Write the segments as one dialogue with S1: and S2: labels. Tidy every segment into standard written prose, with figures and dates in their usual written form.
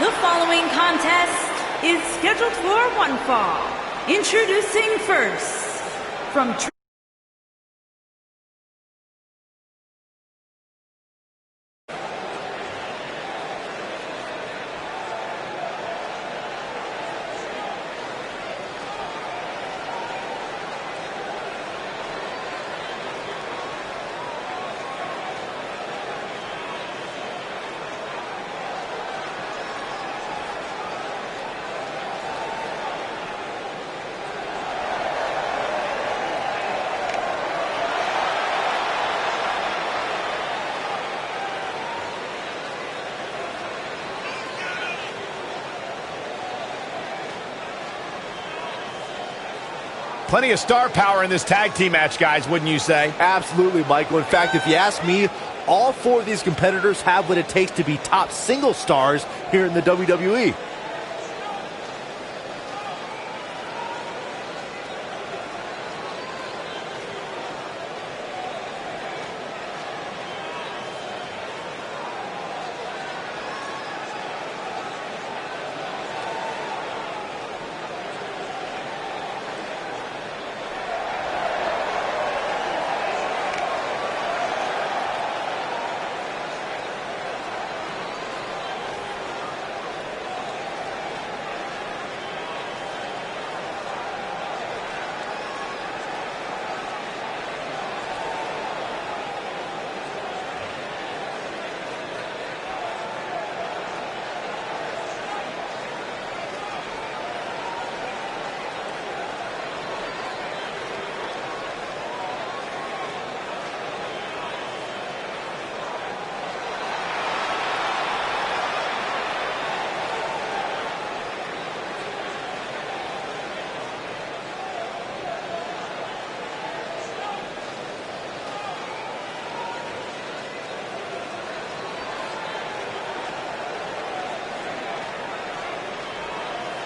S1: The following contest is scheduled for one fall. Introducing first, from
S2: plenty of star power in this tag team match, guys, wouldn't you say?
S3: Absolutely, Michael. In fact, if you ask me, all four of these competitors have what it takes to be top single stars here in the WWE.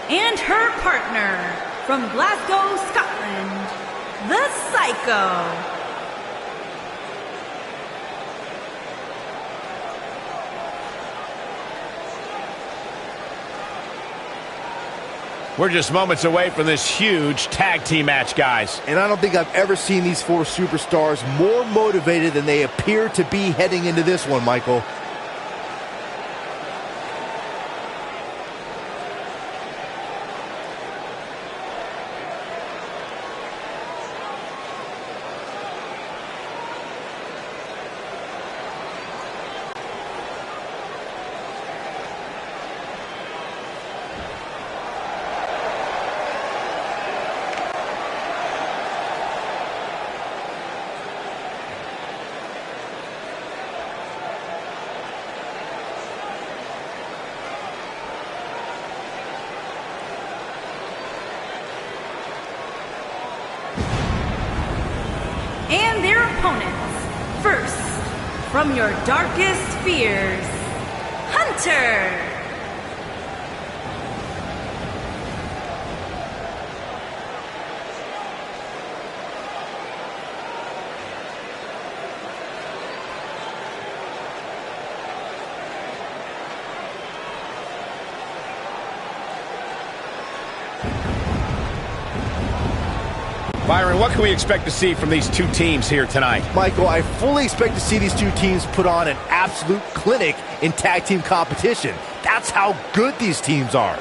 S1: and her partner, from Glasgow, Scotland, the Psycho.
S2: We're just moments away from this huge tag team match, guys.
S3: And I don't think I've ever seen these four superstars more motivated than they appear to be heading into this one, Michael.
S1: And their opponents, first, from your darkest fears, Hunter.
S2: Byron, what can we expect to see from these two teams here tonight?
S3: Michael, I fully expect to see these two teams put on an absolute clinic in tag team competition. That's how good these teams are.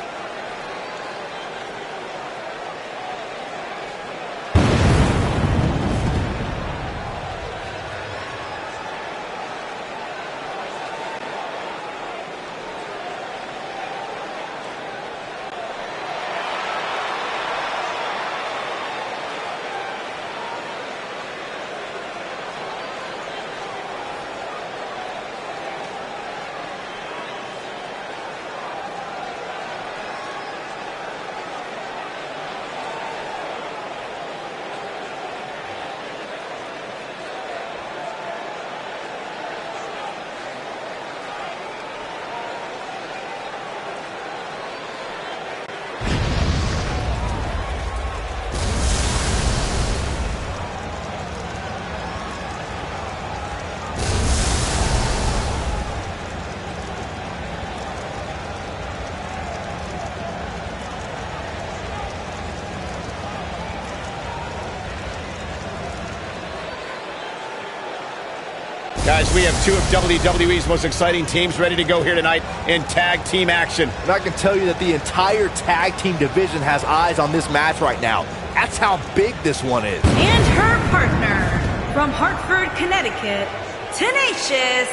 S2: Guys, we have two of WWE's most exciting teams ready to go here tonight in tag team action.
S3: And I can tell you that the entire tag team division has eyes on this match right now. That's how big this one is.
S1: And her partner, from Hartford, Connecticut, Tenacious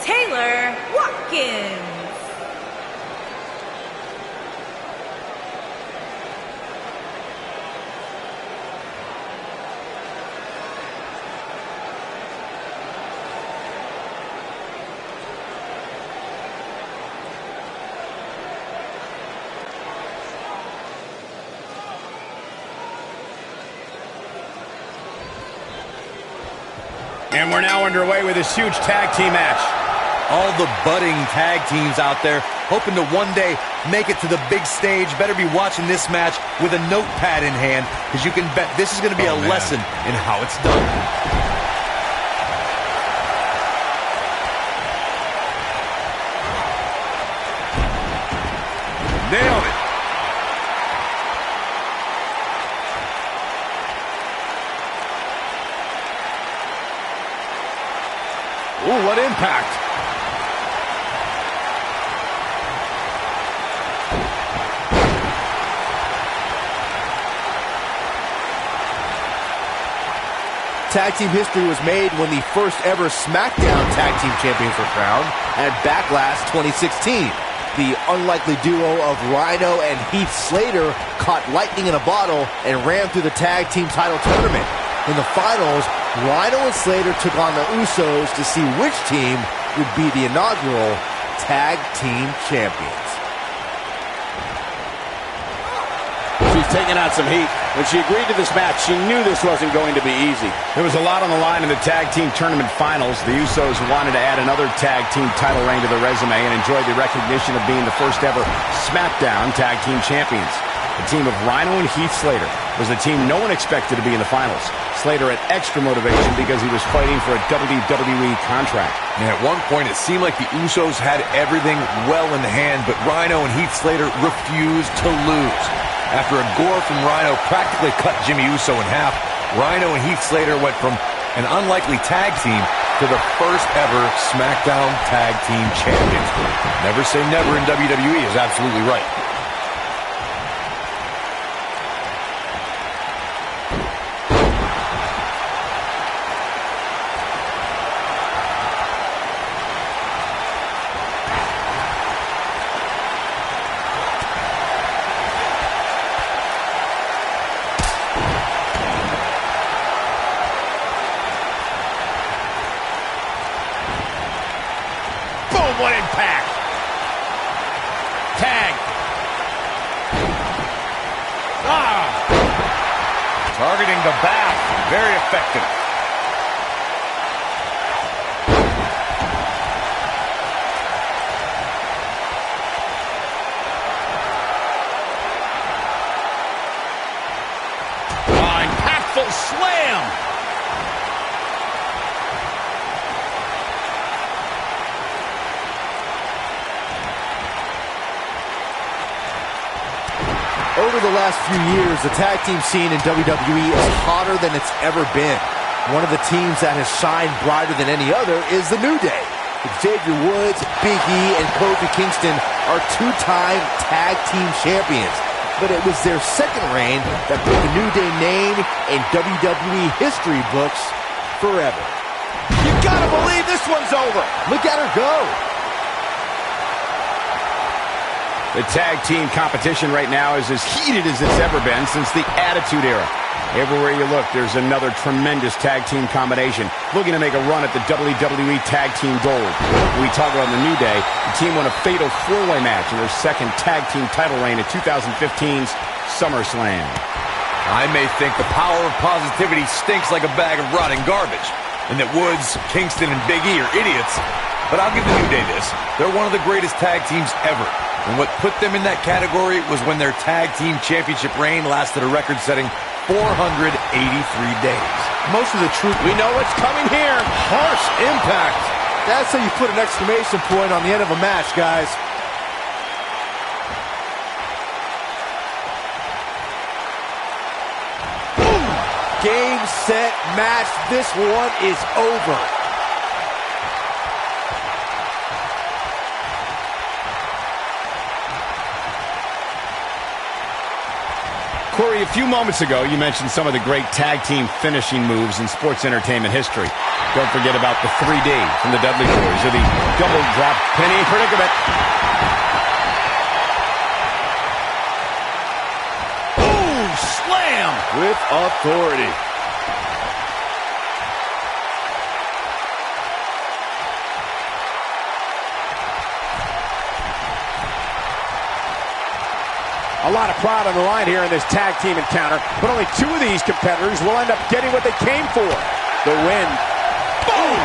S1: Taylor Watkins.
S2: And we're now underway with this huge tag team match.
S4: All the budding tag teams out there hoping to one day make it to the big stage better be watching this match with a notepad in hand, because you can bet this is going to be a lesson in how it's done. Nailed it.
S2: Ooh, what impact.
S3: Tag team history was made when the first ever SmackDown Tag Team Champions were crowned at Backlash 2016. The unlikely duo of Rhino and Heath Slater caught lightning in a bottle and ran through the tag team title tournament. In the finals, Rhino and Slater took on the Usos to see which team would be the inaugural Tag Team Champions.
S2: She's taking out some heat. When she agreed to this match, she knew this wasn't going to be easy. There was a lot on the line in the tag team tournament finals. The Usos wanted to add another tag team title reign to their resume and enjoyed the recognition of being the first ever SmackDown Tag Team Champions. The team of Rhino and Heath Slater was the team no one expected to be in the finals. Slater had extra motivation because he was fighting for a WWE contract.
S4: And at one point, it seemed like the Usos had everything well in hand, but Rhino and Heath Slater refused to lose. After a gore from Rhino practically cut Jimmy Uso in half, Rhino and Heath Slater went from an unlikely tag team to the first ever SmackDown Tag Team Champions. Never say never in WWE is absolutely right.
S2: What impact! Tag!
S4: Targeting the back. Very effective.
S2: Impactful slam!
S3: Over the last few years, the tag team scene in WWE is hotter than it's ever been. One of the teams that has shined brighter than any other is the New Day. Xavier Woods, Big E, and Kofi Kingston are two-time tag team champions. But it was their second reign that put the New Day name in WWE history books forever.
S2: You gotta believe this one's over!
S3: Look at her go!
S2: The tag team competition right now is as heated as it's ever been since the Attitude Era. Everywhere you look, there's another tremendous tag team combination looking to make a run at the WWE Tag Team Gold. When we talk about the New Day, the team won a fatal four-way match in their second tag team title reign at 2015's SummerSlam.
S4: I may think the power of positivity stinks like a bag of rotting garbage, and that Woods, Kingston, and Big E are idiots, but I'll give the New Day this. They're one of the greatest tag teams ever. And what put them in that category was when their tag team championship reign lasted a record-setting 483 days.
S3: Most of the truth,
S2: we know what's coming here. Harsh impact.
S3: That's how you put an exclamation point on the end of a match, guys. Boom! Game, set, match. This one is over.
S2: Corey, a few moments ago, you mentioned some of the great tag team finishing moves in sports entertainment history. Don't forget about the 3D from the Dudley Boys, or the double drop penny predicament.
S3: Boom! Slam! With authority.
S5: A lot of pride on the line here in this tag team encounter, but only two of these competitors will end up getting what they came for. The win. Boom!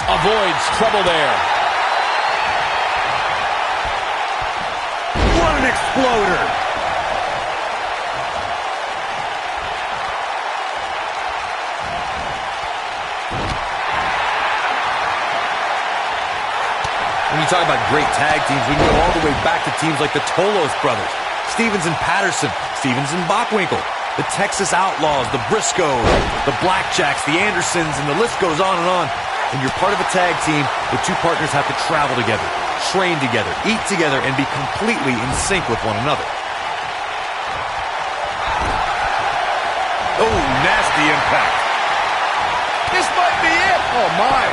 S2: Avoids trouble there.
S4: What an exploder! When you talk about great tag teams, we can go all the way back to teams like the Tolos brothers, Stevens and Patterson, Stevens and Bockwinkel, the Texas Outlaws, the Briscoes, the Blackjacks, the Andersons, and the list goes on and on. When you're part of a tag team, the two partners have to travel together, train together, eat together, and be completely in sync with one another. Oh, nasty impact.
S3: This might be it. Oh, my.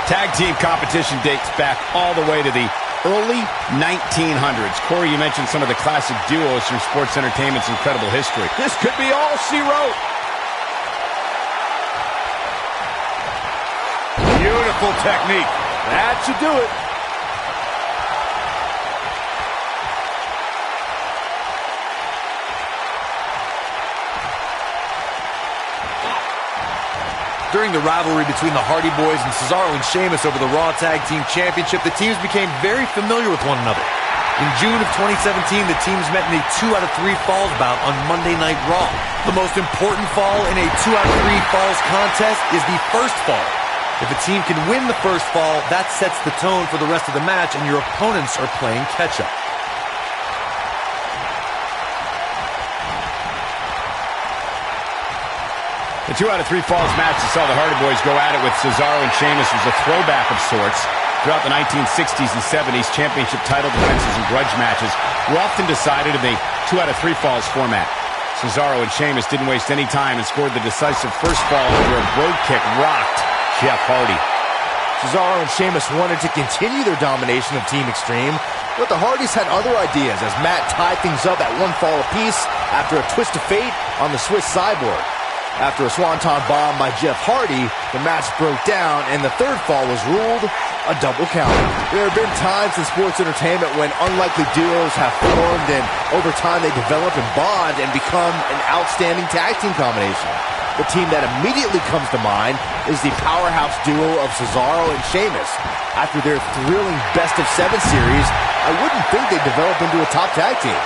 S2: Tag team competition dates back all the way to the early 1900s. Corey, you mentioned some of the classic duos from sports entertainment's incredible history.
S5: This could be all she wrote.
S4: Beautiful technique.
S5: That should do it.
S4: During the rivalry between the Hardy Boys and Cesaro and Sheamus over the Raw Tag Team Championship, the teams became very familiar with one another. In June of 2017, the teams met in a 2 out of 3 falls bout on Monday Night Raw. The most important fall in a 2 out of 3 falls contest is the first fall. If a team can win the first fall, that sets the tone for the rest of the match, and your opponents are playing catch-up.
S2: The 2 out of 3 falls match that saw the Hardy Boys go at it with Cesaro and Sheamus was a throwback of sorts. Throughout the 1960s and 70s, championship title defenses and grudge matches were often decided in the 2 out of 3 falls format. Cesaro and Sheamus didn't waste any time and scored the decisive first fall after a brogue kick rocked Jeff Hardy.
S3: Cesaro and Sheamus wanted to continue their domination of Team Extreme, but the Hardys had other ideas as Matt tied things up at 1 fall apiece after a twist of fate on the Swiss Cyborg. After a swanton bomb by Jeff Hardy, the match broke down and the third fall was ruled a double count. There have been times in sports entertainment when unlikely duos have formed and over time they develop and bond and become an outstanding tag team combination. The team that immediately comes to mind is the powerhouse duo of Cesaro and Sheamus. After their thrilling best-of-7 series, I wouldn't think they'd develop into a top tag team.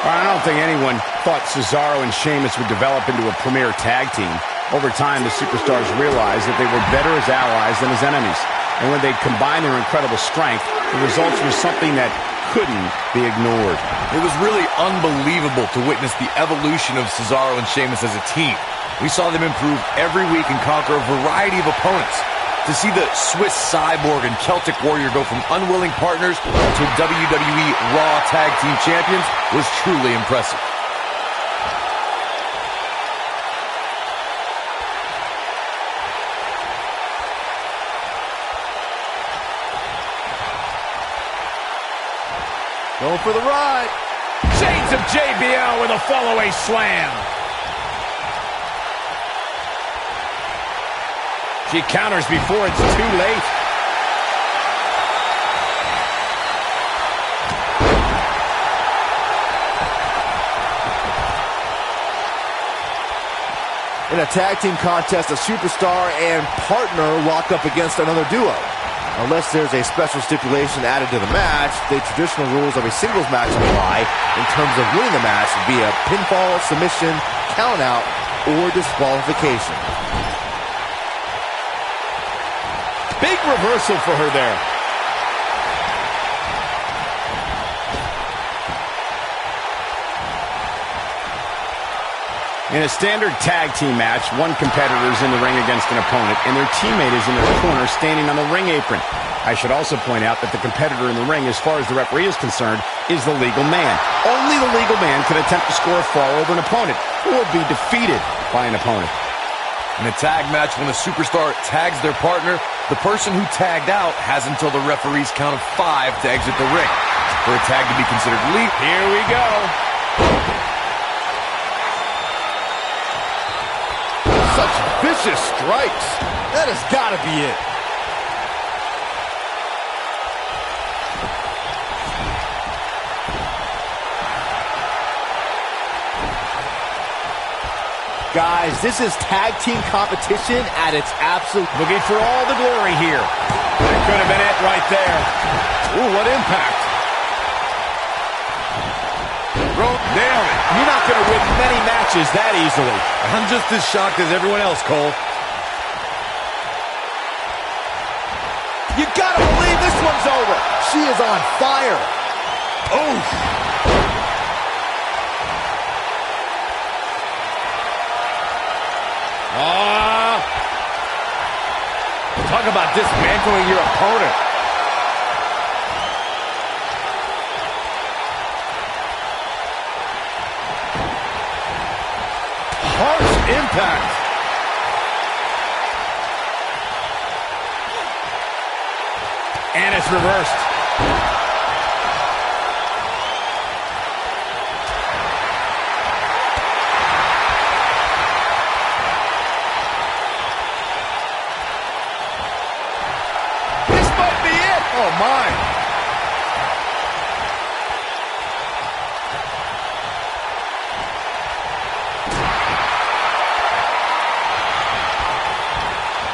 S2: I don't think anyone thought Cesaro and Sheamus would develop into a premier tag team. Over time, the superstars realized that they were better as allies than as enemies. And when they'd combine their incredible strength, the results were something that couldn't be ignored.
S4: It was really unbelievable to witness the evolution of Cesaro and Sheamus as a team. We saw them improve every week and conquer a variety of opponents. To see the Swiss Cyborg and Celtic Warrior go from unwilling partners to WWE Raw Tag Team Champions was truly impressive.
S3: Going for the ride.
S5: Shades of JBL with a fall-away slam.
S2: She counters before it's too late.
S3: In a tag team contest, a superstar and partner lock up against another duo. Unless there's a special stipulation added to the match, the traditional rules of a singles match apply in terms of winning the match via pinfall, submission, countout, or disqualification.
S2: Big reversal for her there. In a standard tag team match, one competitor is in the ring against an opponent, and their teammate is in the corner standing on the ring apron. I should also point out that the competitor in the ring, as far as the referee is concerned, is the legal man. Only the legal man can attempt to score a fall over an opponent or be defeated by an opponent.
S4: In a tag match, when a superstar tags their partner, the person who tagged out has until the referee's count of 5 to exit the ring. For a tag to be considered legal,
S2: here we go.
S3: Such vicious strikes. That has got to be it. Guys, this is tag team competition at its absolute...
S2: Looking for all the glory here. That could have been it right there. Ooh, what impact.
S5: Nailed it. You're not going to win many matches that easily.
S4: I'm just as shocked as everyone else, Cole.
S3: You gotta believe this one's over. She is on fire.
S4: Oof.
S2: Talk about dismantling your opponent. Harsh impact. And it's reversed. This might be it. Oh, my.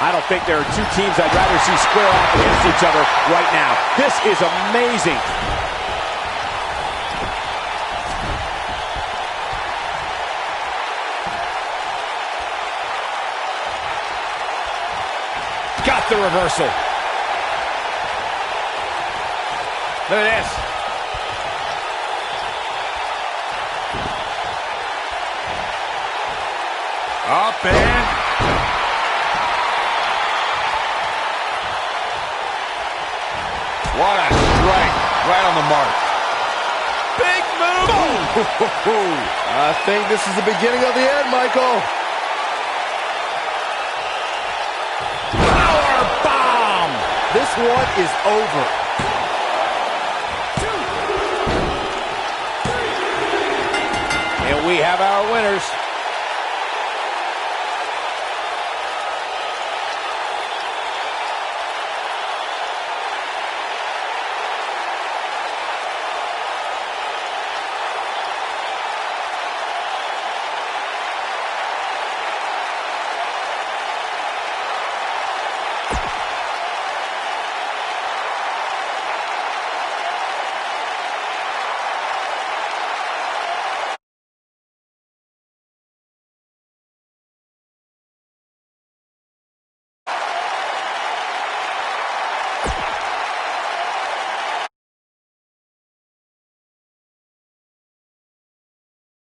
S5: I don't think there are two teams I'd rather see square off against each other right now. This is amazing.
S2: Got the reversal. Look at this. Up and...
S4: What a strike. Right on the mark.
S2: Big move!
S3: I think this is the beginning of the end, Michael.
S2: Power bomb!
S3: This one is over.
S5: 2, 3. And we have our winners.